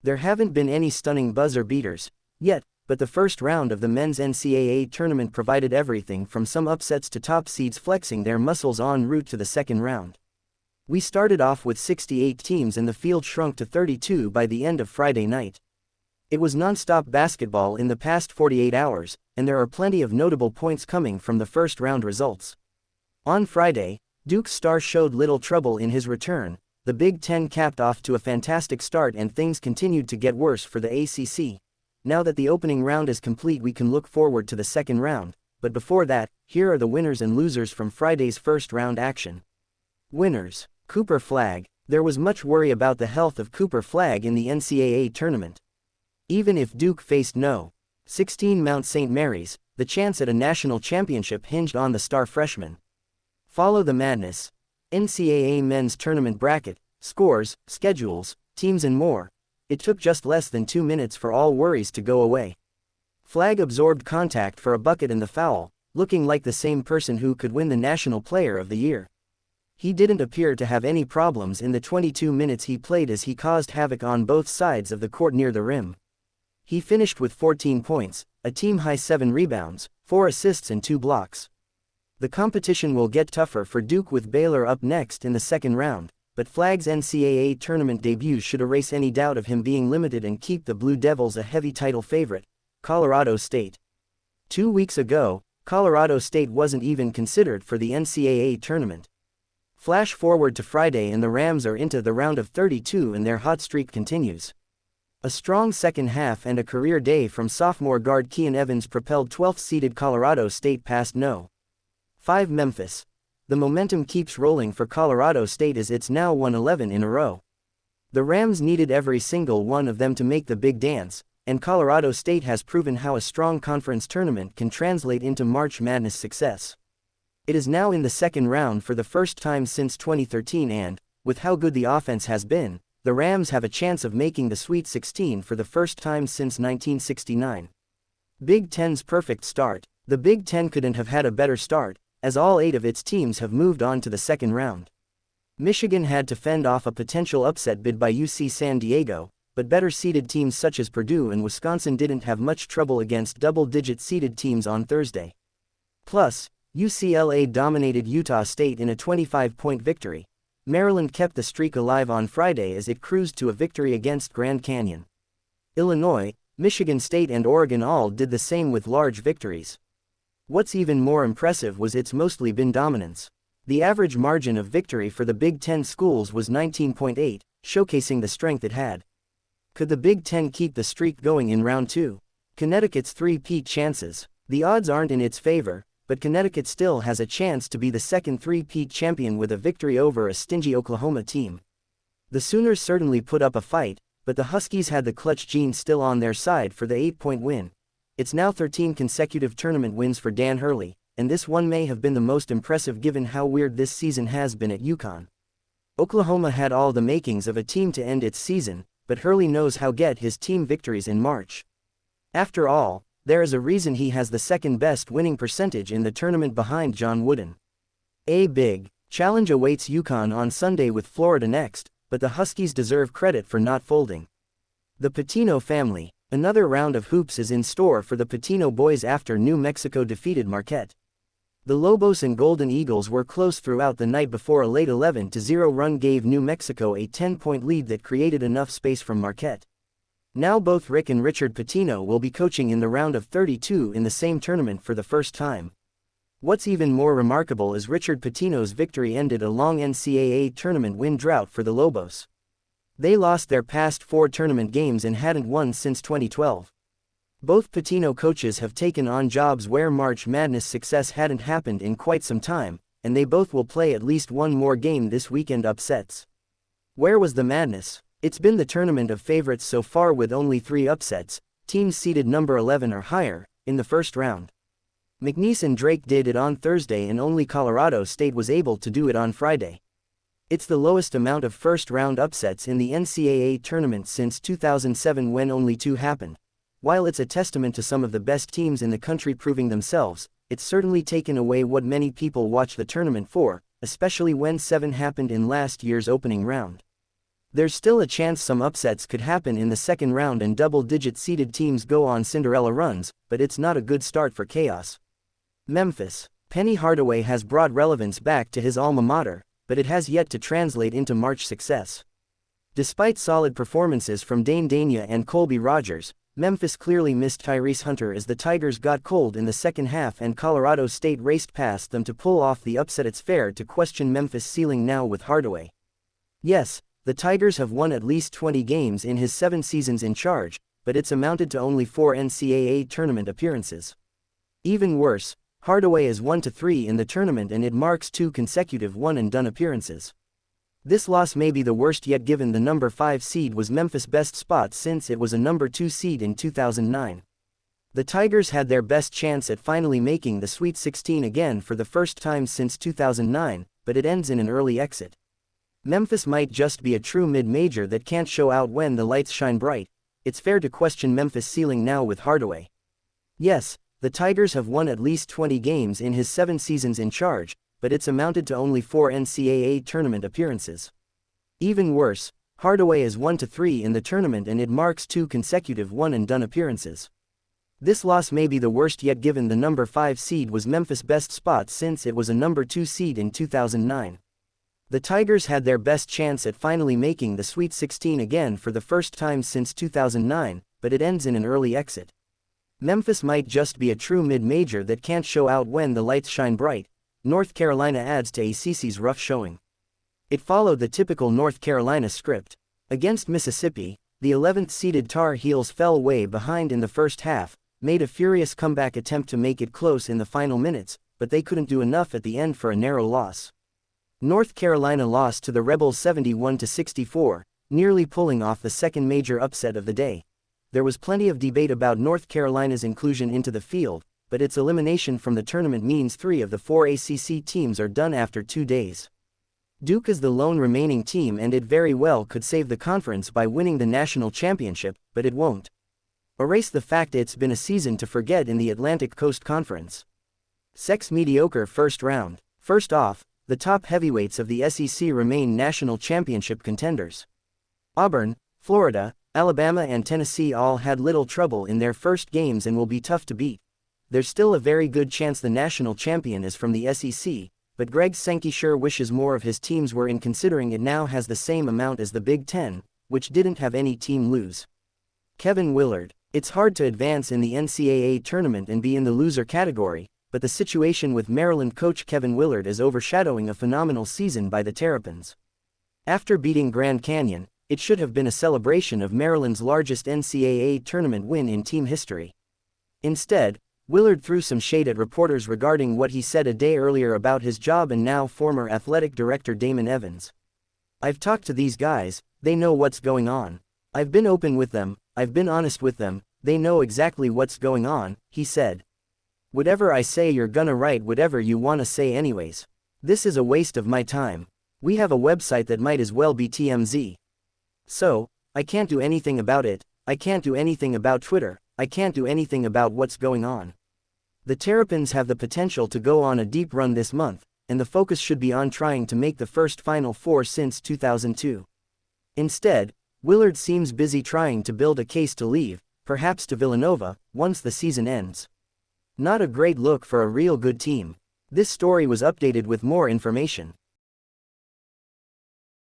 There haven't been any stunning buzzer beaters yet, but the first round of the men's NCAA tournament provided everything from some upsets to top seeds flexing their muscles en route to the second round. We started off with 68 teams and the field shrunk to 32 by the end of Friday night. It was non-stop basketball in the past 48 hours, and there are plenty of notable points coming from the first round results. On Friday, Duke's star showed little trouble in his return. The Big Ten capped off to a fantastic start and things continued to get worse for the ACC. Now that the opening round is complete, we can look forward to the second round, but before that, here are the winners and losers from Friday's first round action. Winners: Cooper Flagg. There was much worry about the health of Cooper Flagg in the NCAA tournament. Even if Duke faced no. 16 Mount St. Mary's, the chance at a national championship hinged on the star freshman. Follow the madness. NCAA men's tournament bracket, scores, schedules, teams and more. It took just less than 2 minutes for all worries to go away. Flagg absorbed contact for a bucket in the foul, looking like the same person who could win the National Player of the Year. He didn't appear to have any problems in the 22 minutes he played as he caused havoc on both sides of the court near the rim. He finished with 14 points, a team-high 7 rebounds, 4 assists and 2 blocks. The competition will get tougher for Duke with Baylor up next in the second round, but Flagg's NCAA tournament debut should erase any doubt of him being limited and keep the Blue Devils a heavy title favorite. Colorado State. 2 weeks ago, Colorado State wasn't even considered for the NCAA tournament. Flash forward to Friday and the Rams are into the round of 32 and their hot streak continues. A strong second half and a career day from sophomore guard Keon Evans propelled 12th-seeded Colorado State past no. 5 Memphis. The momentum keeps rolling for Colorado State as it's now won 11 in a row. The Rams needed every single one of them to make the big dance, and Colorado State has proven how a strong conference tournament can translate into March Madness success. It is now in the second round for the first time since 2013 and, with how good the offense has been, the Rams have a chance of making the Sweet 16 for the first time since 1969. Big Ten's perfect start. The Big Ten couldn't have had a better start, as all 8 of its teams have moved on to the second round. Michigan had to fend off a potential upset bid by UC San Diego, but better-seeded teams such as Purdue and Wisconsin didn't have much trouble against double-digit seeded teams on Thursday. Plus, UCLA dominated Utah State in a 25-point victory. Maryland kept the streak alive on Friday as it cruised to a victory against Grand Canyon. Illinois, Michigan State and Oregon all did the same with large victories. What's even more impressive was it's mostly been dominance. The average margin of victory for the Big Ten schools was 19.8, showcasing the strength it had. Could the Big Ten keep the streak going in round 2? Connecticut's three-peat chances. The odds aren't in its favor, but Connecticut still has a chance to be the second three-peat champion with a victory over a stingy Oklahoma team. The Sooners certainly put up a fight, but the Huskies had the clutch gene still on their side for the 8-point win. It's now 13 consecutive tournament wins for Dan Hurley, and this one may have been the most impressive given how weird this season has been at UConn. Oklahoma had all the makings of a team to end its season, but Hurley knows how to get his team victories in March. After all, there is a reason he has the second best winning percentage in the tournament behind John Wooden. A big challenge awaits UConn on Sunday with Florida next, but the Huskies deserve credit for not folding. The Pitino family. Another round of hoops is in store for the Pitino boys after New Mexico defeated Marquette. The Lobos and Golden Eagles were close throughout the night before a late 11-0 run gave New Mexico a 10-point lead that created enough space from Marquette. Now both Rick and Richard Pitino will be coaching in the round of 32 in the same tournament for the first time. What's even more remarkable is Richard Pitino's victory ended a long NCAA tournament win drought for the Lobos. They lost their past 4 tournament games and hadn't won since 2012. Both Pitino coaches have taken on jobs where March Madness success hadn't happened in quite some time, and they both will play at least one more game this weekend upsets. Where was the madness? It's been the tournament of favorites so far with only 3 upsets, teams seeded number 11 or higher, in the first round. McNeese and Drake did it on Thursday and only Colorado State was able to do it on Friday. It's the lowest amount of first-round upsets in the NCAA tournament since 2007 when only 2 happened. While it's a testament to some of the best teams in the country proving themselves, it's certainly taken away what many people watch the tournament for, especially when 7 happened in last year's opening round. There's still a chance some upsets could happen in the second round and double-digit seeded teams go on Cinderella runs, but it's not a good start for chaos. Memphis. Penny Hardaway has brought relevance back to his alma mater, but it has yet to translate into March success. Despite solid performances from Dane Dania and Colby Rogers, Memphis clearly missed Tyrese Hunter as the Tigers got cold in the second half and Colorado State raced past them to pull off the upset. It's fair to question Memphis' ceiling now with Hardaway. Yes, the Tigers have won at least 20 games in his 7 seasons in charge, but it's amounted to only 4 NCAA tournament appearances. Even worse, Hardaway is 1-3 in the tournament and it marks 2 consecutive one-and-done appearances. This loss may be the worst yet given the number 5 seed was Memphis' best spot since it was a number 2 seed in 2009. The Tigers had their best chance at finally making the Sweet 16 again for the first time since 2009, but it ends in an early exit. Memphis might just be a true mid-major that can't show out when the lights shine bright. It's fair to question Memphis' ceiling now with Hardaway. Yes, the Tigers have won at least 20 games in his 7 seasons in charge, but it's amounted to only 4 NCAA tournament appearances. Even worse, Hardaway is 1-3 in the tournament and it marks 2 consecutive one-and-done appearances. This loss may be the worst yet given the number 5 seed was Memphis' best spot since it was a number 2 seed in 2009. The Tigers had their best chance at finally making the Sweet 16 again for the first time since 2009, but it ends in an early exit. Memphis might just be a true mid-major that can't show out when the lights shine bright. North Carolina adds to ACC's rough showing. It followed the typical North Carolina script. Against Mississippi, the 11th-seeded Tar Heels fell way behind in the first half, made a furious comeback attempt to make it close in the final minutes, but they couldn't do enough at the end for a narrow loss. North Carolina lost to the Rebels 71-64, nearly pulling off the second major upset of the day. There was plenty of debate about North Carolina's inclusion into the field, but its elimination from the tournament means 3 of the 4 ACC teams are done after 2 days. Duke is the lone remaining team and it very well could save the conference by winning the national championship, but it won't. Erase the fact it's been a season to forget in the Atlantic Coast Conference. Sex mediocre first round. First off, the top heavyweights of the SEC remain national championship contenders. Auburn, Florida, Alabama and Tennessee all had little trouble in their first games and will be tough to beat. There's still a very good chance the national champion is from the SEC, but Greg Sankey sure wishes more of his teams were in considering it now has the same amount as the Big Ten, which didn't have any team lose. Kevin Willard. It's hard to advance in the NCAA tournament and be in the loser category, but the situation with Maryland coach Kevin Willard is overshadowing a phenomenal season by the Terrapins. After beating Grand Canyon, it should have been a celebration of Maryland's largest NCAA tournament win in team history. Instead, Willard threw some shade at reporters regarding what he said a day earlier about his job and now former athletic director Damon Evans. "I've talked to these guys, they know what's going on. I've been open with them, I've been honest with them, they know exactly what's going on," he said. "Whatever I say you're gonna write whatever you wanna say anyways. This is a waste of my time. We have a website that might as well be TMZ. So, I can't do anything about it, I can't do anything about Twitter, I can't do anything about what's going on." The Terrapins have the potential to go on a deep run this month, and the focus should be on trying to make the first Final Four since 2002. Instead, Willard seems busy trying to build a case to leave, perhaps to Villanova, once the season ends. Not a great look for a real good team. This story was updated with more information.